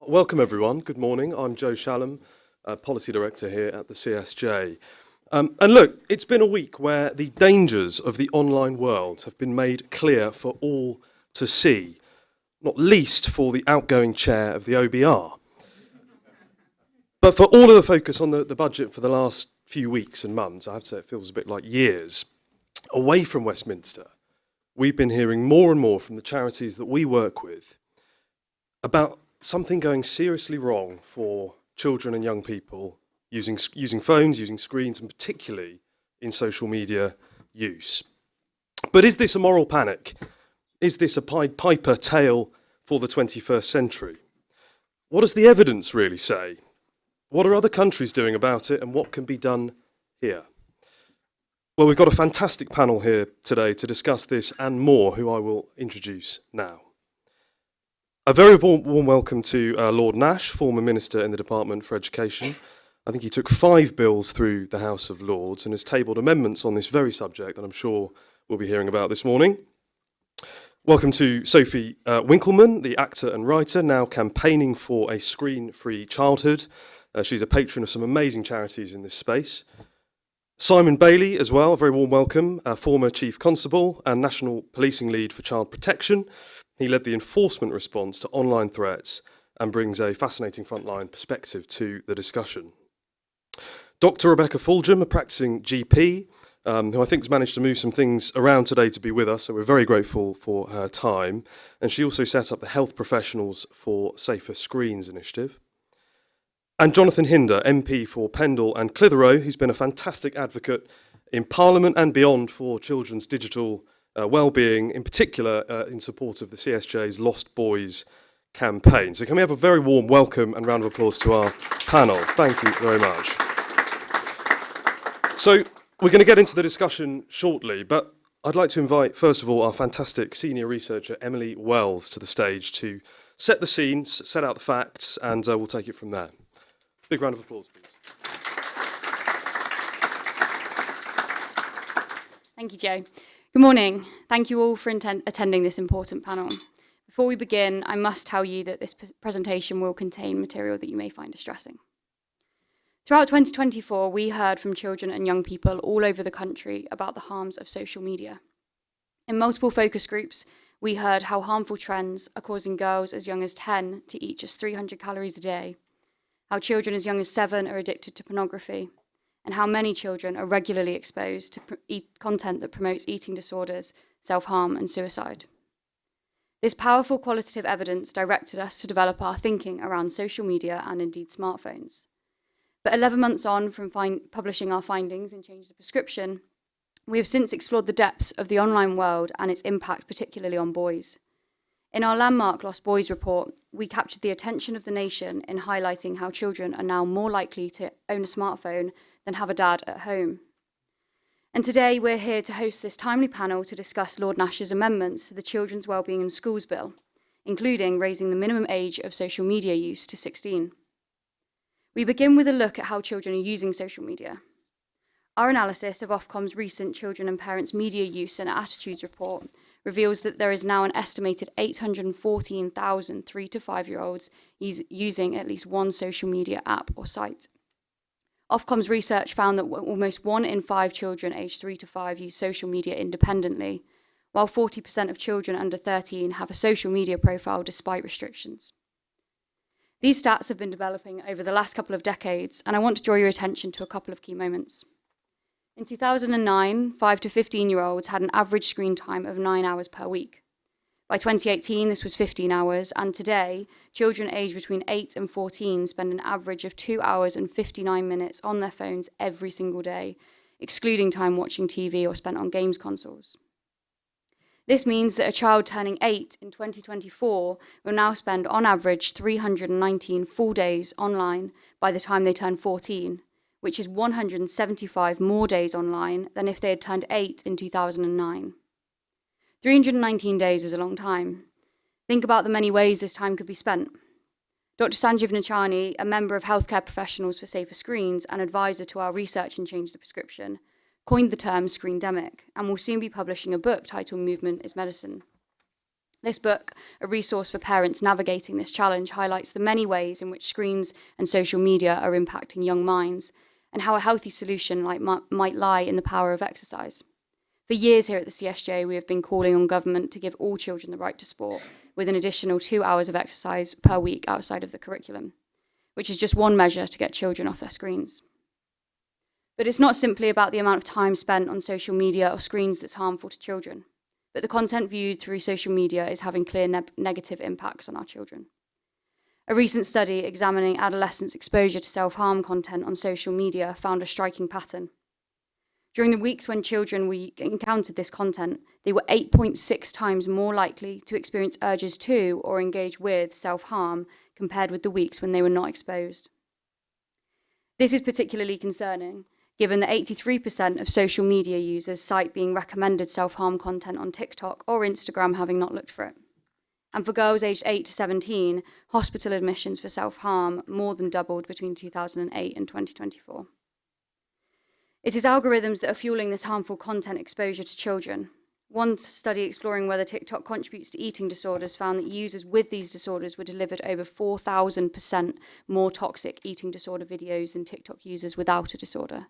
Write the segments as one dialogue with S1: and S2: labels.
S1: Welcome everyone, good morning. I'm Joe Shallum, Policy Director here at the CSJ. And look, it's been a week where the dangers of the online world have been made clear for all to see, not least for the outgoing chair of the OBR. But for all of the focus on the budget for the last few weeks and months, I have to say it feels a bit like years, away from Westminster, we've been hearing more and more from the charities that we work with about something going seriously wrong for children and young people using phones, using screens, and particularly in social media use. But is this a moral panic? Is this a Pied Piper tale for the 21st century? What does the evidence really say? What are other countries doing about it, and what can be done here? Well, we've got a fantastic panel here today to discuss this and more, who I will introduce now. A very warm welcome to Lord Nash, former Minister in the Department for Education. I think he took 5 bills through the House of Lords and has tabled amendments on this very subject that I'm sure we'll be hearing about this morning. Welcome to Sophie Winkleman, the actor and writer, now campaigning for a screen-free childhood. She's a patron of some amazing charities in this space. Simon Bailey as well, a very warm welcome, former Chief Constable and National Policing Lead for Child Protection. He led the enforcement response to online threats and brings a fascinating frontline perspective to the discussion. Dr. Rebecca Fulgham, a practicing GP, who I think has managed to move some things around today to be with us, so we're very grateful for her time. And she also set up the Health Professionals for Safer Screens initiative. And Jonathan Hinder, MP for Pendle and Clitheroe, who's been a fantastic advocate in Parliament and beyond for children's digital well-being, in particular in support of the CSJ's Lost Boys campaign. So can we have a very warm welcome and round of applause to our panel. Thank you very much. So we're going to get into the discussion shortly, but I'd like to invite, first of all, our fantastic senior researcher, Emily Wells, to the stage to set the scene, set out the facts, and we'll take it from there. Big round of applause, please.
S2: Thank you, Joe. Good morning. Thank you all for attending this important panel. Before we begin, I must tell you that this presentation will contain material that you may find distressing. Throughout 2024, we heard from children and young people all over the country about the harms of social media. In multiple focus groups, we heard how harmful trends are causing girls as young as 10 to eat just 300 calories a day, how children as young as 7 are addicted to pornography, and how many children are regularly exposed to content that promotes eating disorders, self-harm, and suicide. This powerful qualitative evidence directed us to develop our thinking around social media and indeed smartphones. But 11 months on from publishing our findings in Change the Prescription, we have since explored the depths of the online world and its impact particularly on boys. In our landmark Lost Boys report, we captured the attention of the nation in highlighting how children are now more likely to own a smartphone than have a dad at home. And today we're here to host this timely panel to discuss Lord Nash's amendments to the Children's Wellbeing in Schools Bill, including raising the minimum age of social media use to 16. We begin with a look at how children are using social media. Our analysis of Ofcom's recent Children and Parents Media Use and Attitudes report reveals that there is now an estimated 814,000 3 to 5-year-olds using at least one social media app or site. Ofcom's research found that almost 1 in 5 children aged 3 to 5 use social media independently, while 40% of children under 13 have a social media profile despite restrictions. These stats have been developing over the last couple of decades, and I want to draw your attention to a couple of key moments. In 2009, 5 to 15-year-olds had an average screen time of 9 hours per week. By 2018, this was 15 hours, and today, children aged between 8 and 14 spend an average of 2 hours and 59 minutes on their phones every single day, excluding time watching TV or spent on games consoles. This means that a child turning 8 in 2024 will now spend, on average, 319 full days online by the time they turn 14, which is 175 more days online than if they had turned 8 in 2009. 319 days is a long time. Think about the many ways this time could be spent. Dr. Sanjeev Nachani, a member of Healthcare Professionals for Safer Screens and advisor to our research in Change the Prescription, coined the term screendemic and will soon be publishing a book titled Movement is Medicine. This book, a resource for parents navigating this challenge, highlights the many ways in which screens and social media are impacting young minds and how a healthy solution might lie in the power of exercise. For years here at the CSJ, we have been calling on government to give all children the right to sport, with an additional 2 hours of exercise per week outside of the curriculum, which is just one measure to get children off their screens. But it's not simply about the amount of time spent on social media or screens that's harmful to children, but the content viewed through social media is having clear negative impacts on our children. A recent study examining adolescents' exposure to self-harm content on social media found a striking pattern. During the weeks when children encountered this content, they were 8.6 times more likely to experience urges to or engage with self-harm compared with the weeks when they were not exposed. This is particularly concerning, given that 83% of social media users cite being recommended self-harm content on TikTok or Instagram having not looked for it. And for girls aged 8 to 17, hospital admissions for self-harm more than doubled between 2008 and 2024. It is algorithms that are fueling this harmful content exposure to children. One study exploring whether TikTok contributes to eating disorders found that users with these disorders were delivered over 4,000% more toxic eating disorder videos than TikTok users without a disorder.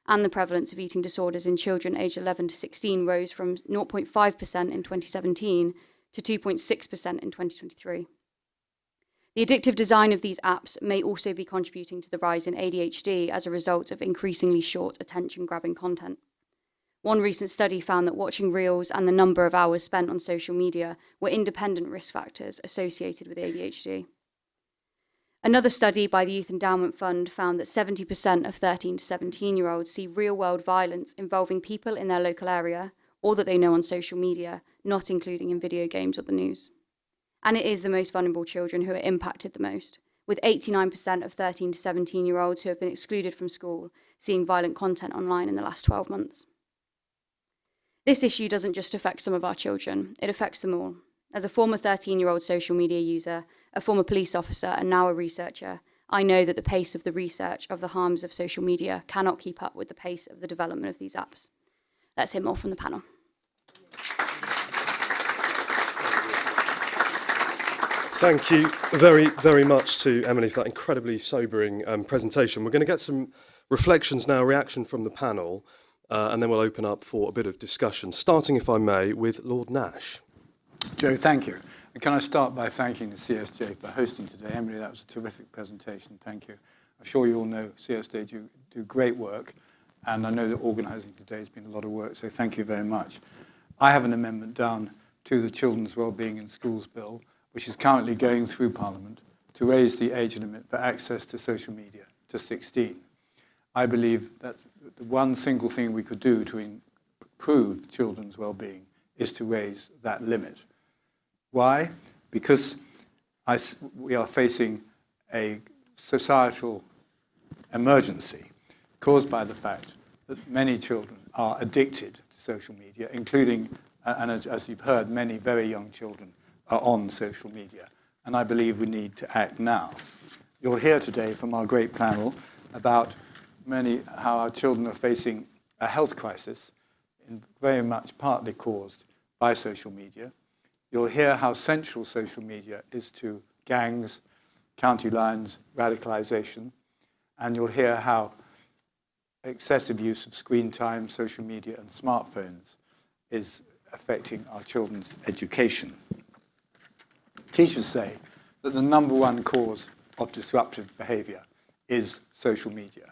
S2: And the prevalence of eating disorders in children aged 11 to 16 rose from 0.5% in 2017 to 2.6% in 2023. The addictive design of these apps may also be contributing to the rise in ADHD as a result of increasingly short attention-grabbing content. One recent study found that watching reels and the number of hours spent on social media were independent risk factors associated with ADHD. Another study by the Youth Endowment Fund found that 70% of 13 to 17-year-olds see real-world violence involving people in their local area or that they know on social media, not including in video games or the news. And it is the most vulnerable children who are impacted the most, with 89% of 13 to 17-year-olds who have been excluded from school seeing violent content online in the last 12 months. This issue doesn't just affect some of our children, it affects them all. As a former 13-year-old social media user, a former police officer, and now a researcher, I know that the pace of the research of the harms of social media cannot keep up with the pace of the development of these apps. Let's hear more from the panel.
S1: Thank you very, very much to Emily for that incredibly sobering presentation. We're going to get some reflections now, reaction from the panel, and then we'll open up for a bit of discussion, starting, if I may, with Lord Nash.
S3: Joe, thank you. And can I start by thanking the CSJ for hosting today? Emily, that was a terrific presentation. Thank you. I'm sure you all know CSJ do great work, and I know that organising today has been a lot of work, so thank you very much. I have an amendment down to the Children's Wellbeing in Schools Bill, which is currently going through Parliament, to raise the age limit for access to social media to 16. I believe that the one single thing we could do to improve children's well-being is to raise that limit. Why? Because we are facing a societal emergency caused by the fact that many children are addicted to social media, including, and as you've heard, many very young children are on social media. And I believe we need to act now. You'll hear today from our great panel about how our children are facing a health crisis, very much partly caused by social media. You'll hear how central social media is to gangs, county lines, radicalization, and you'll hear how excessive use of screen time, social media, and smartphones is affecting our children's education. Teachers say that the number one cause of disruptive behavior is social media.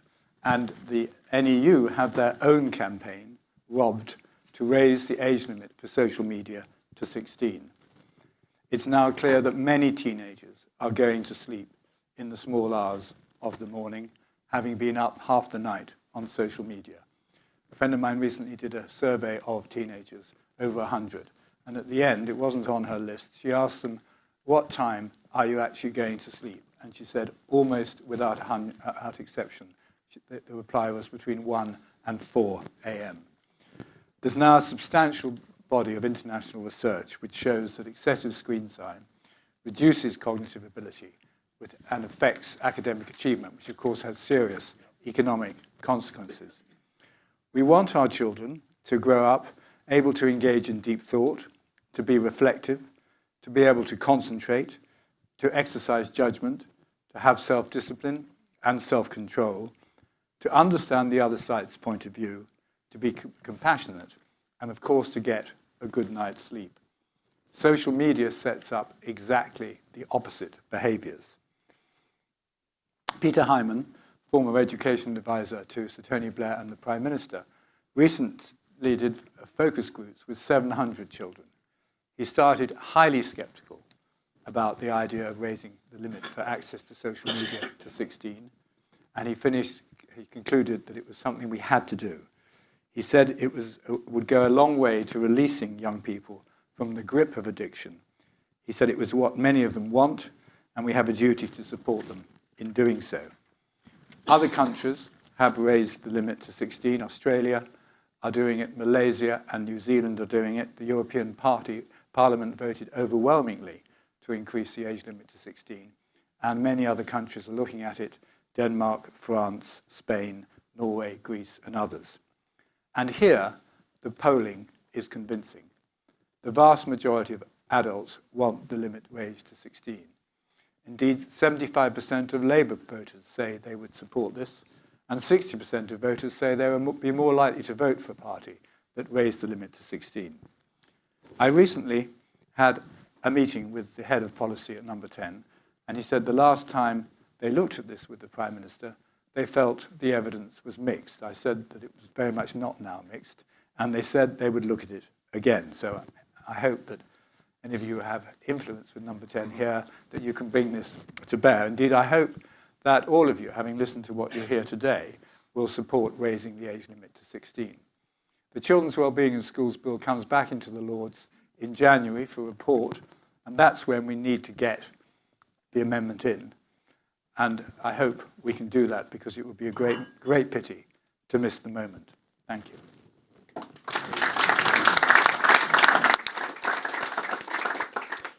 S3: And the NEU have their own campaign, Robbed, to raise the age limit for social media to 16. It's now clear that many teenagers are going to sleep in the small hours of the morning, having been up half the night on social media. A friend of mine recently did a survey of teenagers, over 100, and at the end, it wasn't on her list. She asked them, what time are you actually going to sleep? And she said, almost without exception, the reply was between 1 and 4 a.m. There's now a substantial body of international research which shows that excessive screen time reduces cognitive ability and affects academic achievement, which of course has serious economic consequences. We want our children to grow up able to engage in deep thought, to be reflective, to be able to concentrate, to exercise judgment, to have self-discipline and self-control, to understand the other side's point of view, to be compassionate, and of course to get a good night's sleep. Social media sets up exactly the opposite behaviors. Peter Hyman, former education advisor to Sir Tony Blair and the Prime Minister, recently did focus groups with 700 children. He started highly skeptical about the idea of raising the limit for access to social media to 16, and he concluded that it was something we had to do. He said it would go a long way to releasing young people from the grip of addiction. He said it was what many of them want, and we have a duty to support them in doing so. Other countries have raised the limit to 16. Australia are doing it, Malaysia and New Zealand are doing it. The European Parliament voted overwhelmingly to increase the age limit to 16. And many other countries are looking at it: Denmark, France, Spain, Norway, Greece, and others. And here, the polling is convincing. The vast majority of adults want the limit raised to 16. Indeed, 75% of Labour voters say they would support this, and 60% of voters say they would be more likely to vote for a party that raised the limit to 16. I recently had a meeting with the head of policy at Number 10, and he said the last time they looked at this with the Prime Minister, they felt the evidence was mixed. I said that it was very much not now mixed, and they said they would look at it again. So I hope that any of you who have influence with Number 10 here, that you can bring this to bear. Indeed, I hope that all of you, having listened to what you hear today, will support raising the age limit to 16. The Children's Wellbeing in Schools Bill comes back into the Lords in January for report, and that's when we need to get the amendment in. And I hope we can do that, because it would be a great pity to miss the moment. Thank you.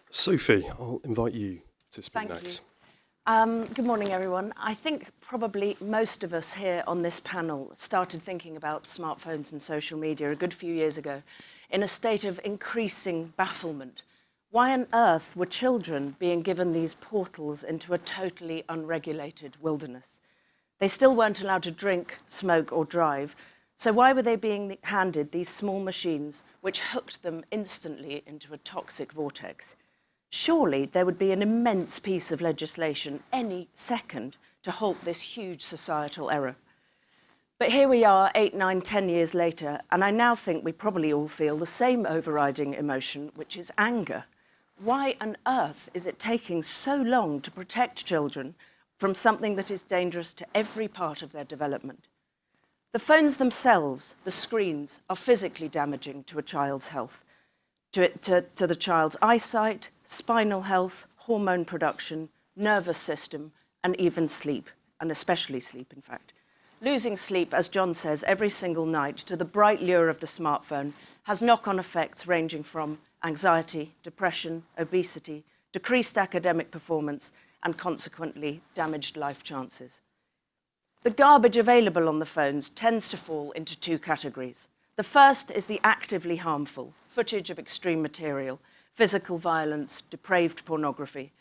S1: Sophie, I'll invite you to speak
S4: Thank
S1: next.
S4: you. Good morning, everyone. I think probably most of us here on this panel started thinking about smartphones and social media a good few years ago in a state of increasing bafflement. Why on earth were children being given these portals into a totally unregulated wilderness? They still weren't allowed to drink, smoke, or drive. So why were they being handed these small machines which hooked them instantly into a toxic vortex? Surely there would be an immense piece of legislation any second to halt this huge societal error. But here we are 8, 9, 10 years later, and I now think we probably all feel the same overriding emotion, which is anger. Why on earth is it taking so long to protect children from something that is dangerous to every part of their development? The phones themselves, the screens, are physically damaging to a child's health, to the child's eyesight, spinal health, hormone production, nervous system, and even sleep, and especially sleep, in fact. Losing sleep, as John says, every single night to the bright lure of the smartphone has knock-on effects ranging from anxiety, depression, obesity, decreased academic performance, and consequently damaged life chances. The garbage available on the phones tends to fall into two categories. The first is the actively harmful, footage of extreme material, physical violence, depraved pornography,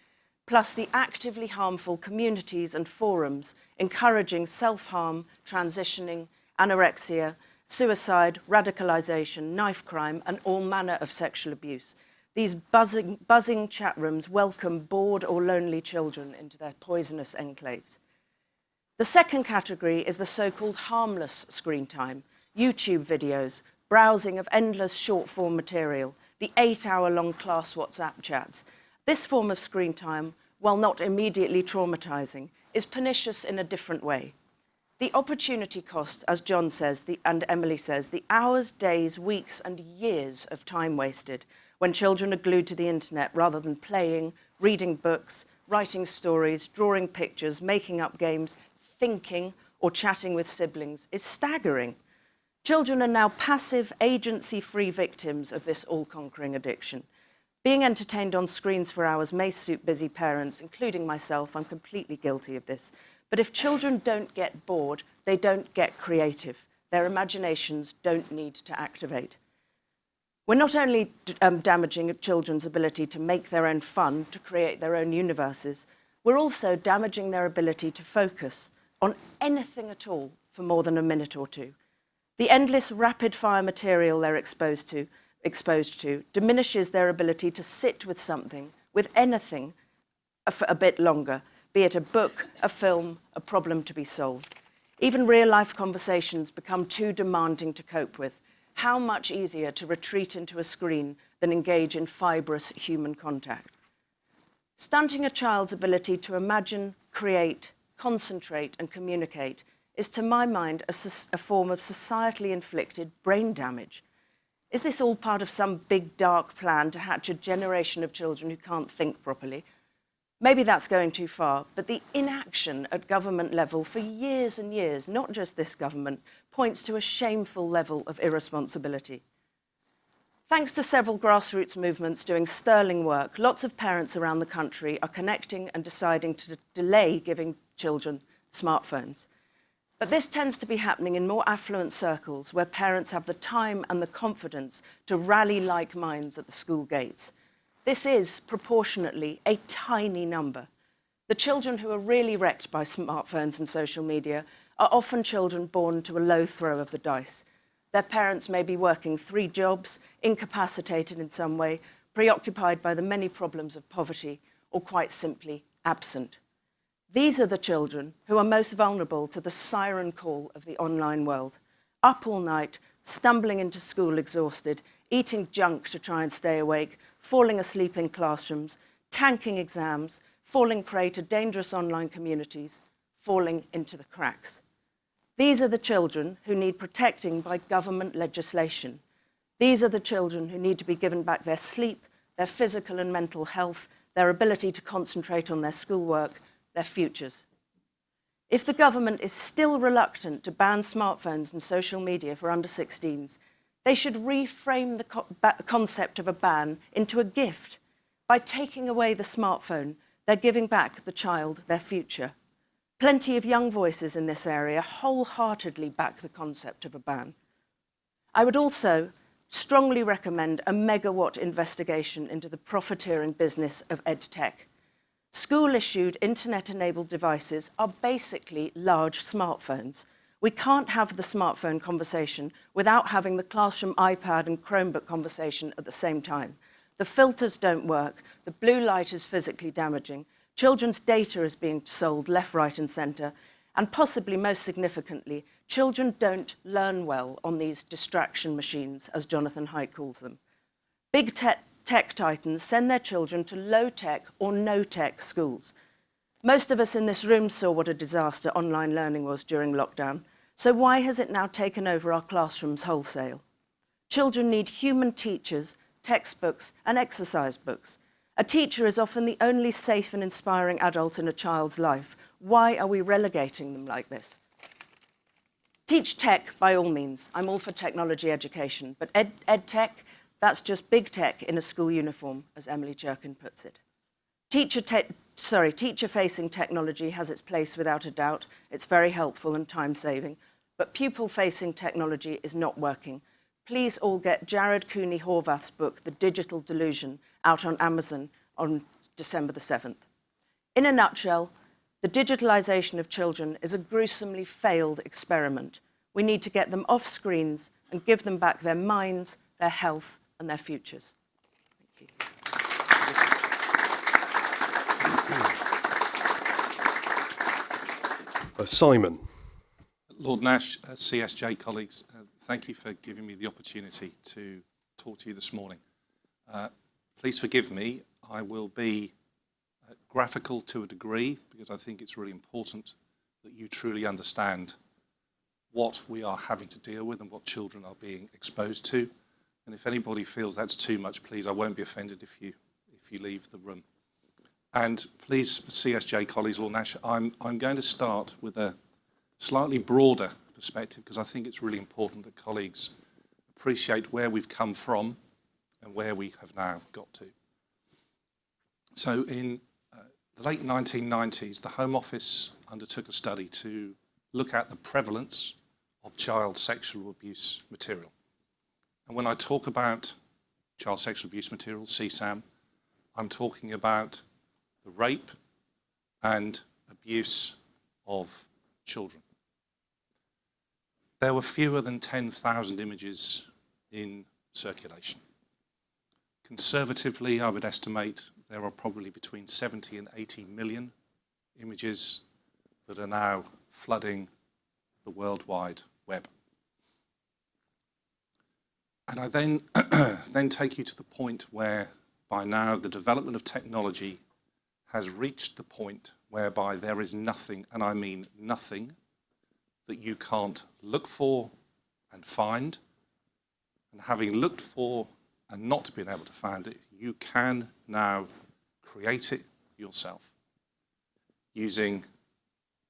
S4: plus the actively harmful communities and forums encouraging self-harm, transitioning, anorexia, suicide, radicalization, knife crime, and all manner of sexual abuse. These buzzing chat rooms welcome bored or lonely children into their poisonous enclaves. The second category is the so-called harmless screen time, YouTube videos, browsing of endless short-form material, the 8-hour-long class WhatsApp chats. This form of screen time, while not immediately traumatizing, is pernicious in a different way. The opportunity cost, as John says and Emily says, the hours, days, weeks, and years of time wasted when children are glued to the internet rather than playing, reading books, writing stories, drawing pictures, making up games, thinking, or chatting with siblings is staggering. Children are now passive, agency-free victims of this all-conquering addiction. Being entertained on screens for hours may suit busy parents, including myself. I'm completely guilty of this. But if children don't get bored, they don't get creative. Their imaginations don't need to activate. We're not only damaging children's ability to make their own fun, to create their own universes, we're also damaging their ability to focus on anything at all for more than a minute or two. The endless rapid-fire material they're exposed to diminishes their ability to sit with something, with anything, for a bit longer, be it a book, a film, a problem to be solved. Even real-life conversations become too demanding to cope with. How much easier to retreat into a screen than engage in fibrous human contact. Stunting a child's ability to imagine, create, concentrate and communicate is, to my mind, a form of societally inflicted brain damage. Is this all part of some big dark plan to hatch a generation of children who can't think properly? Maybe that's going too far, but the inaction at government level for years and years, not just this government, points to a shameful level of irresponsibility. Thanks to several grassroots movements doing sterling work, lots of parents around the country are connecting and deciding to delay giving children smartphones. But this tends to be happening in more affluent circles where parents have the time and the confidence to rally like minds at the school gates. This is, proportionately, a tiny number. The children who are really wrecked by smartphones and social media are often children born to a low throw of the dice. Their parents may be working 3 jobs, incapacitated in some way, preoccupied by the many problems of poverty, or quite simply absent. These are the children who are most vulnerable to the siren call of the online world. Up all night, stumbling into school exhausted, eating junk to try and stay awake, falling asleep in classrooms, tanking exams, falling prey to dangerous online communities, falling into the cracks. These are the children who need protecting by government legislation. These are the children who need to be given back their sleep, their physical and mental health, their ability to concentrate on their schoolwork, their futures. If the government is still reluctant to ban smartphones and social media for under 16s, they should reframe the concept of a ban into a gift. By taking away the smartphone, they're giving back the child their future. Plenty of young voices in this area wholeheartedly back the concept of a ban. I would also strongly recommend a megawatt investigation into the profiteering business of EdTech. School-issued internet-enabled devices are basically large smartphones. We can't have the smartphone conversation without having the classroom iPad and Chromebook conversation at the same time. The filters don't work, the blue light is physically damaging, children's data is being sold left, right and centre, and possibly most significantly, children don't learn well on these distraction machines, as Jonathan Haidt calls them. Big tech titans send their children to low-tech or no-tech schools. Most of us in this room saw what a disaster online learning was during lockdown, so why has it now taken over our classrooms wholesale? Children need human teachers, textbooks and exercise books. A teacher is often the only safe and inspiring adult in a child's life. Why are we relegating them like this? Teach tech by all means. I'm all for technology education, but EdTech, that's just big tech in a school uniform, as Emily Churkin puts it. Teacher-facing technology has its place without a doubt. It's very helpful and time-saving, but pupil-facing technology is not working. Please all get Jared Cooney Horvath's book, The Digital Delusion, out on Amazon on December the 7th. In a nutshell, the digitalization of children is a gruesomely failed experiment. We need to get them off screens and give them back their minds, their health, and their futures. Thank
S1: you. Simon.
S5: Lord Nash, CSJ colleagues, thank you for giving me the opportunity to talk to you this morning. Please forgive me, I will be graphical to a degree because I think it's really important that you truly understand what we are having to deal with and what children are being exposed to. And if anybody feels that's too much, please, I won't be offended if you leave the room. And please, CSJ colleagues, Lord Nash, I'm going to start with a slightly broader perspective because I think it's really important that colleagues appreciate where we've come from and where we have now got to. So in the late 1990s, the Home Office undertook a study to look at the prevalence of child sexual abuse material. And when I talk about child sexual abuse materials, CSAM. I'm talking about the rape and abuse of children. There were fewer than 10,000 images in circulation. Conservatively, I would estimate there are probably between 70 and 80 million images that are now flooding the World Wide Web. And I then take you to the point where by now the development of technology has reached the point whereby there is nothing, and I mean nothing, that you can't look for and find. And having looked for and not been able to find it, you can now create it yourself using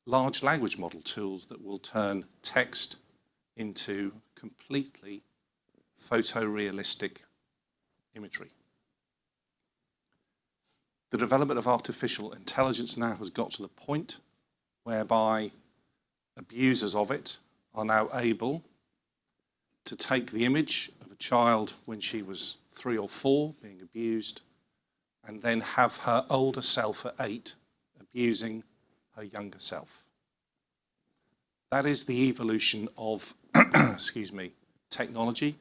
S5: large language model tools that will turn text into completely photorealistic imagery. The development of artificial intelligence now has got to the point whereby abusers of it are now able to take the image of a child when she was 3 or 4 being abused and then have her older self at 8 abusing her younger self. That is the evolution of technology.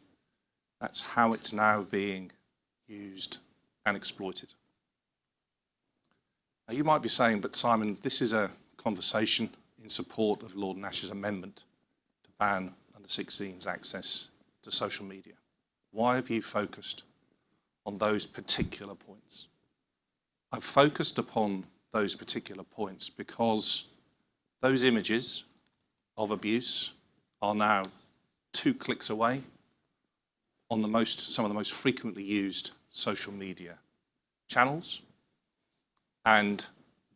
S5: That's how it's now being used and exploited. Now you might be saying, but Simon, this is a conversation in support of Lord Nash's amendment to ban under-16s access to social media. Why have you focused on those particular points? I've focused upon those particular points because those images of abuse are now 2 clicks away on some of the most frequently used social media channels, and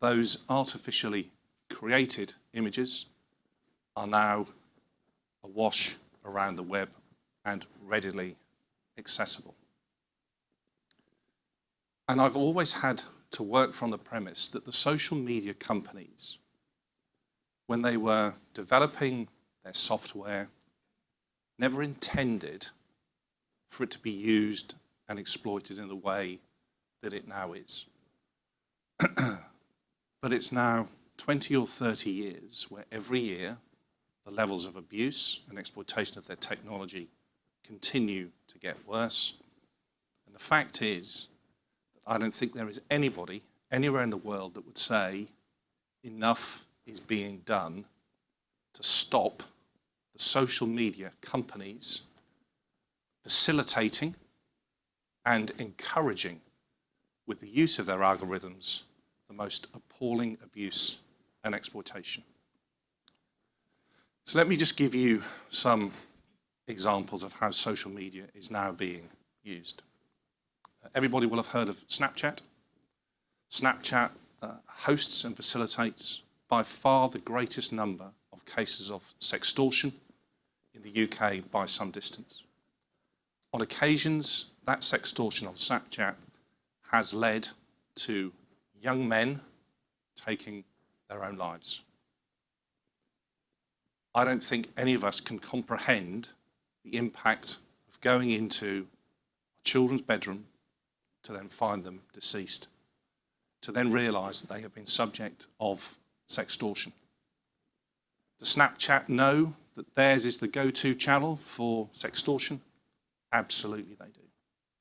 S5: those artificially created images are now awash around the web and readily accessible. And I've always had to work from the premise that the social media companies, when they were developing their software, never intended for it to be used and exploited in the way that it now is. But it's now 20 or 30 years where every year the levels of abuse and exploitation of their technology continue to get worse. And the fact is that I don't think there is anybody anywhere in the world that would say enough is being done to stop the social media companies facilitating and encouraging, with the use of their algorithms, the most appalling abuse and exploitation. So let me just give you some examples of how social media is now being used. Everybody will have heard of Snapchat. Snapchat hosts and facilitates by far the greatest number of cases of sextortion in the UK by some distance. On occasions, that sextortion on Snapchat has led to young men taking their own lives. I don't think any of us can comprehend the impact of going into a children's bedroom to then find them deceased, to then realise that they have been subject of sextortion. Does Snapchat know that theirs is the go-to channel for sextortion? Absolutely they do.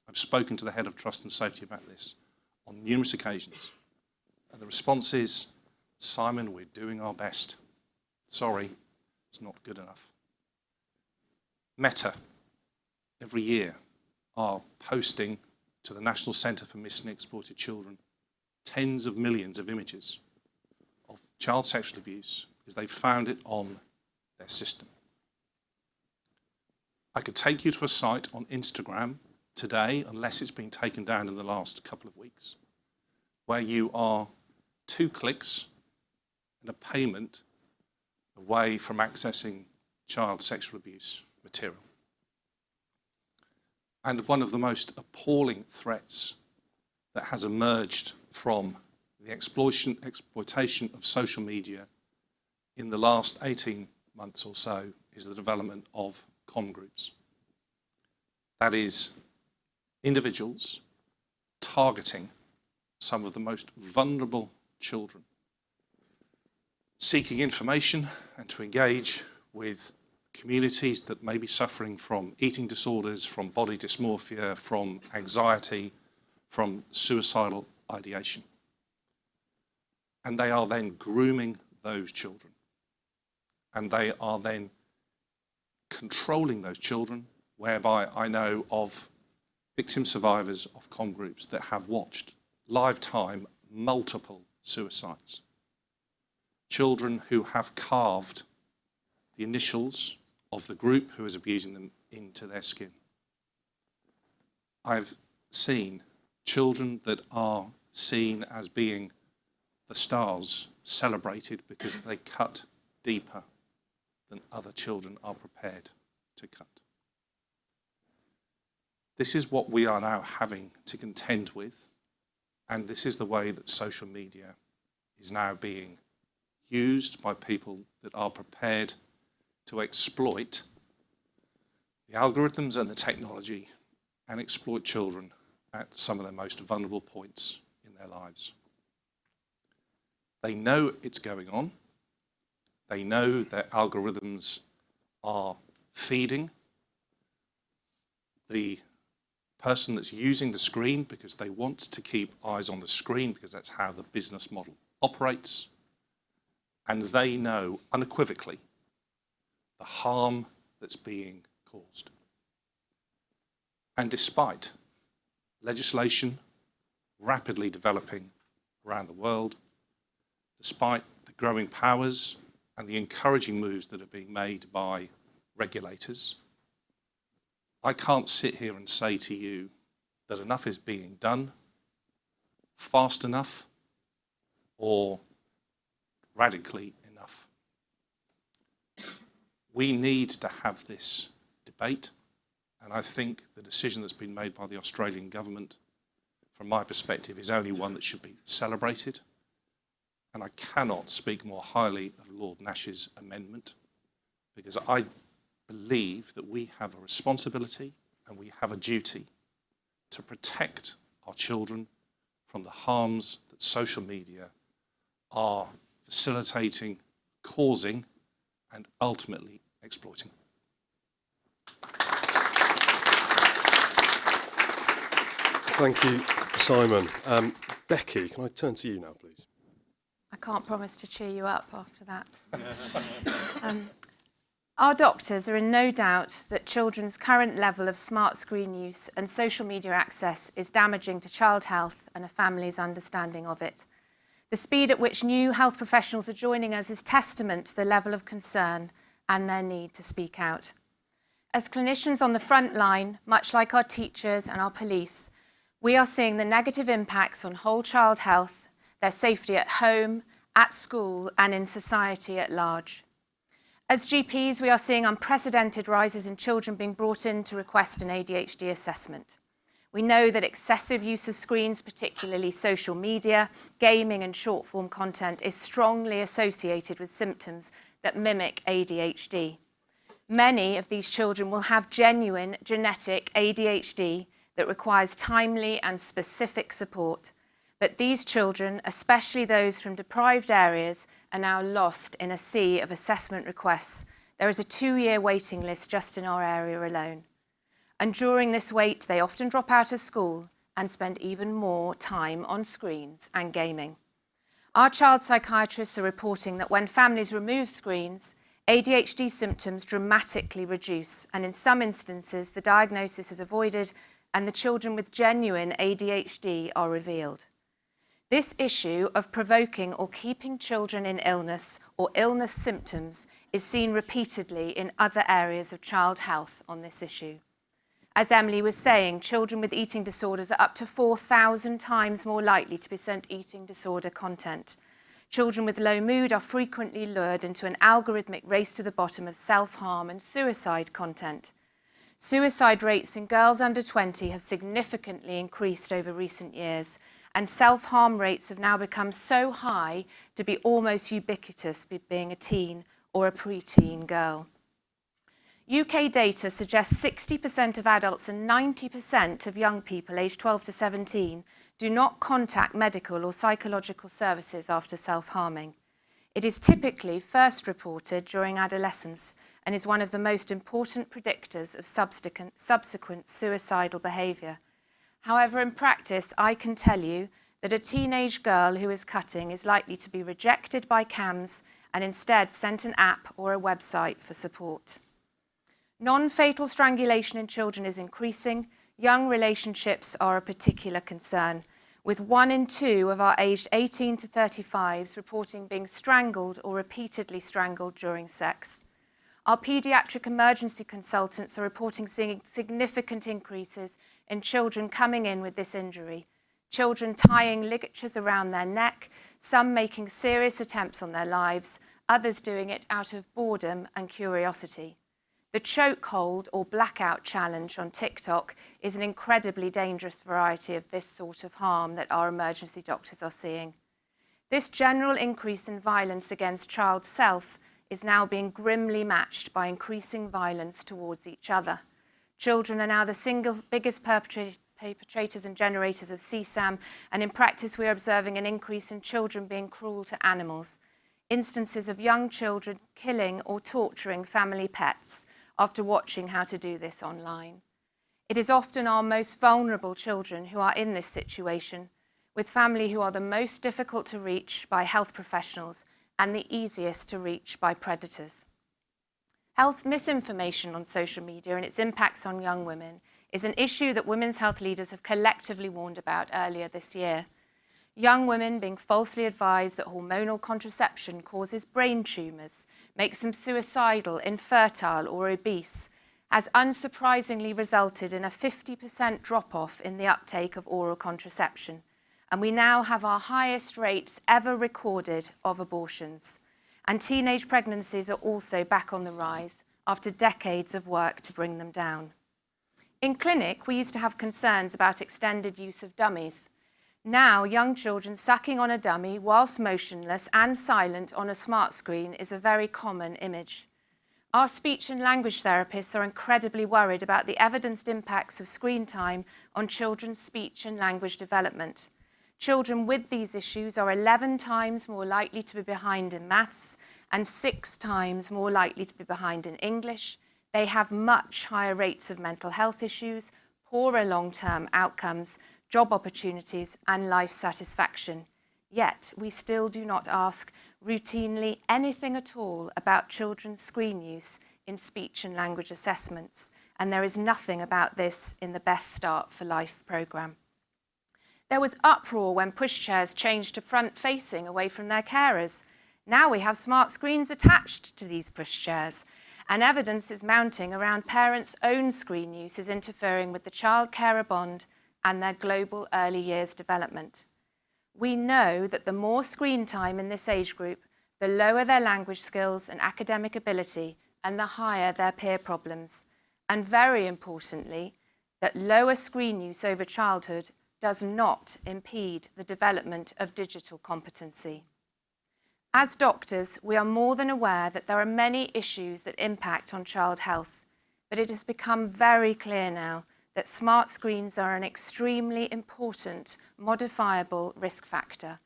S5: I've spoken to the head of trust and safety about this on numerous occasions. And the response is, Simon, we're doing our best. Sorry, it's not good enough. Meta, every year, are posting to the National Centre for Missing and Exploited Children tens of millions of images of child sexual abuse because they've found it on their system. I could take you to a site on Instagram today, unless it's been taken down in the last couple of weeks, where you are 2 clicks and a payment away from accessing child sexual abuse material. And one of the most appalling threats that has emerged from the exploitation of social media in the last 18 months or so is the development of comm groups. That is individuals targeting some of the most vulnerable children, seeking information and to engage with communities that may be suffering from eating disorders, from body dysmorphia, from anxiety, from suicidal ideation. And they are then grooming those children. And they are then controlling those children, whereby I know of victim survivors of comm groups that have watched live time multiple suicides. Children who have carved the initials of the group who is abusing them into their skin. I've seen children that are seen as being the stars celebrated because they cut deeper than other children are prepared to cut. This is what we are now having to contend with, and this is the way that social media is now being used by people that are prepared to exploit the algorithms and the technology and exploit children at some of their most vulnerable points in their lives. They know it's going on. They know that algorithms are feeding the person that's using the screen because they want to keep eyes on the screen because that's how the business model operates. And they know unequivocally the harm that's being caused. And despite legislation rapidly developing around the world, despite the growing powers and the encouraging moves that are being made by regulators, I can't sit here and say to you that enough is being done, fast enough, or radically enough. We need to have this debate, and I think the decision that's been made by the Australian government, from my perspective, is only one that should be celebrated. And I cannot speak more highly of Lord Nash's amendment, because I believe that we have a responsibility and we have a duty to protect our children from the harms that social media are facilitating, causing, and ultimately exploiting.
S1: Thank you, Simon. Becky, can I turn to you now, please?
S6: I can't promise to cheer you up after that. Our doctors are in no doubt that children's current level of smart screen use and social media access is damaging to child health and a family's understanding of it. The speed at which new health professionals are joining us is testament to the level of concern and their need to speak out. As clinicians on the front line, much like our teachers and our police, we are seeing the negative impacts on whole child health, their safety at home, at school, and in society at large. As GPs, we are seeing unprecedented rises in children being brought in to request an ADHD assessment. We know that excessive use of screens, particularly social media, gaming and short-form content, is strongly associated with symptoms that mimic ADHD. Many of these children will have genuine genetic ADHD that requires timely and specific support. But these children, especially those from deprived areas, are now lost in a sea of assessment requests. There is a 2-year waiting list just in our area alone. And during this wait, they often drop out of school and spend even more time on screens and gaming. Our child psychiatrists are reporting that when families remove screens, ADHD symptoms dramatically reduce, and in some instances, the diagnosis is avoided and the children with genuine ADHD are revealed. This issue of provoking or keeping children in illness or illness symptoms is seen repeatedly in other areas of child health on this issue. As Emily was saying, children with eating disorders are up to 4,000 times more likely to be sent eating disorder content. Children with low mood are frequently lured into an algorithmic race to the bottom of self-harm and suicide content. Suicide rates in girls under 20 have significantly increased over recent years, and self-harm rates have now become so high to be almost ubiquitous, being a teen or a preteen girl. UK data suggests 60% of adults and 90% of young people aged 12 to 17 do not contact medical or psychological services after self-harming. It is typically first reported during adolescence and is one of the most important predictors of subsequent suicidal behaviour. However, in practice, I can tell you that a teenage girl who is cutting is likely to be rejected by CAMHS and instead sent an app or a website for support. Non-fatal strangulation in children is increasing. Young relationships are a particular concern, with 1 in 2 of our aged 18 to 35s reporting being strangled or repeatedly strangled during sex. Our paediatric emergency consultants are reporting seeing significant increases in children coming in with this injury, children tying ligatures around their neck, some making serious attempts on their lives, others doing it out of boredom and curiosity. The chokehold or blackout challenge on TikTok is an incredibly dangerous variety of this sort of harm that our emergency doctors are seeing. This general increase in violence against child self is now being grimly matched by increasing violence towards each other. Children are now the single biggest perpetrators and generators of CSAM, and in practice we are observing an increase in children being cruel to animals, instances of young children killing or torturing family pets after watching how to do this online. It is often our most vulnerable children who are in this situation, with family who are the most difficult to reach by health professionals and the easiest to reach by predators. Health misinformation on social media and its impacts on young women is an issue that women's health leaders have collectively warned about earlier this year. Young women being falsely advised that hormonal contraception causes brain tumours, makes them suicidal, infertile or obese, has unsurprisingly resulted in a 50% drop-off in the uptake of oral contraception, and we now have our highest rates ever recorded of abortions. And teenage pregnancies are also back on the rise after decades of work to bring them down. In clinic, we used to have concerns about extended use of dummies. Now, young children sucking on a dummy whilst motionless and silent on a smart screen is a very common image. Our speech and language therapists are incredibly worried about the evidenced impacts of screen time on children's speech and language development. Children with these issues are 11 times more likely to be behind in maths and 6 times more likely to be behind in English. They have much higher rates of mental health issues, poorer long-term outcomes, job opportunities and life satisfaction. Yet we still do not ask routinely anything at all about children's screen use in speech and language assessments, and there is nothing about this in the Best Start for Life programme. There was uproar when pushchairs changed to front-facing away from their carers. Now we have smart screens attached to these pushchairs, and evidence is mounting around parents' own screen use is interfering with the child-carer bond and their global early years development. We know that the more screen time in this age group, the lower their language skills and academic ability, and the higher their peer problems. And very importantly, that lower screen use over childhood does not impede the development of digital competency. As doctors, we are more than aware that there are many issues that impact on child health, but it has become very clear now that smart screens are an extremely important modifiable risk factor.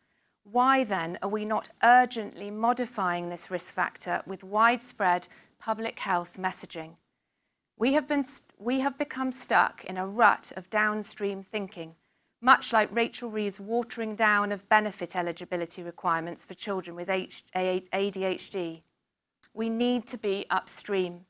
S6: Why then are we not urgently modifying this risk factor with widespread public health messaging? We have become stuck in a rut of downstream thinking, much like Rachel Reeves' watering down of benefit eligibility requirements for children with ADHD. We need to be upstream,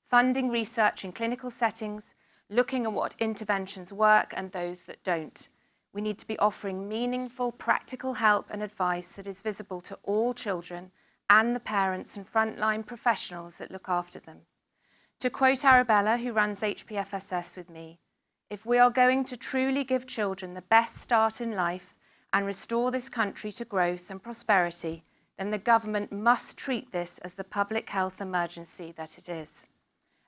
S6: funding research in clinical settings, looking at what interventions work and those that don't. We need to be offering meaningful, practical help and advice that is visible to all children and the parents and frontline professionals that look after them. To quote Arabella, who runs HPFSS with me, if we are going to truly give children the best start in life and restore this country to growth and prosperity, then the government must treat this as the public health emergency that it is.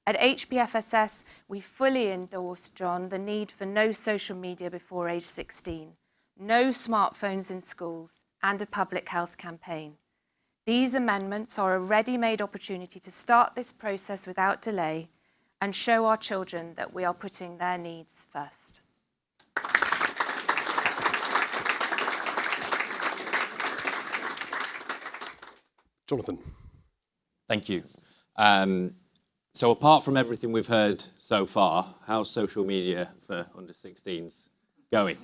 S6: At HPFSS, we fully endorse, John, the need for no social media before age 16, no smartphones in schools, and a public health campaign. These amendments are a ready-made opportunity to start this process without delay and show our children that we are putting their needs first.
S1: Jonathan.
S7: Thank you. So apart from everything we've heard so far, how's social media for under-16s going?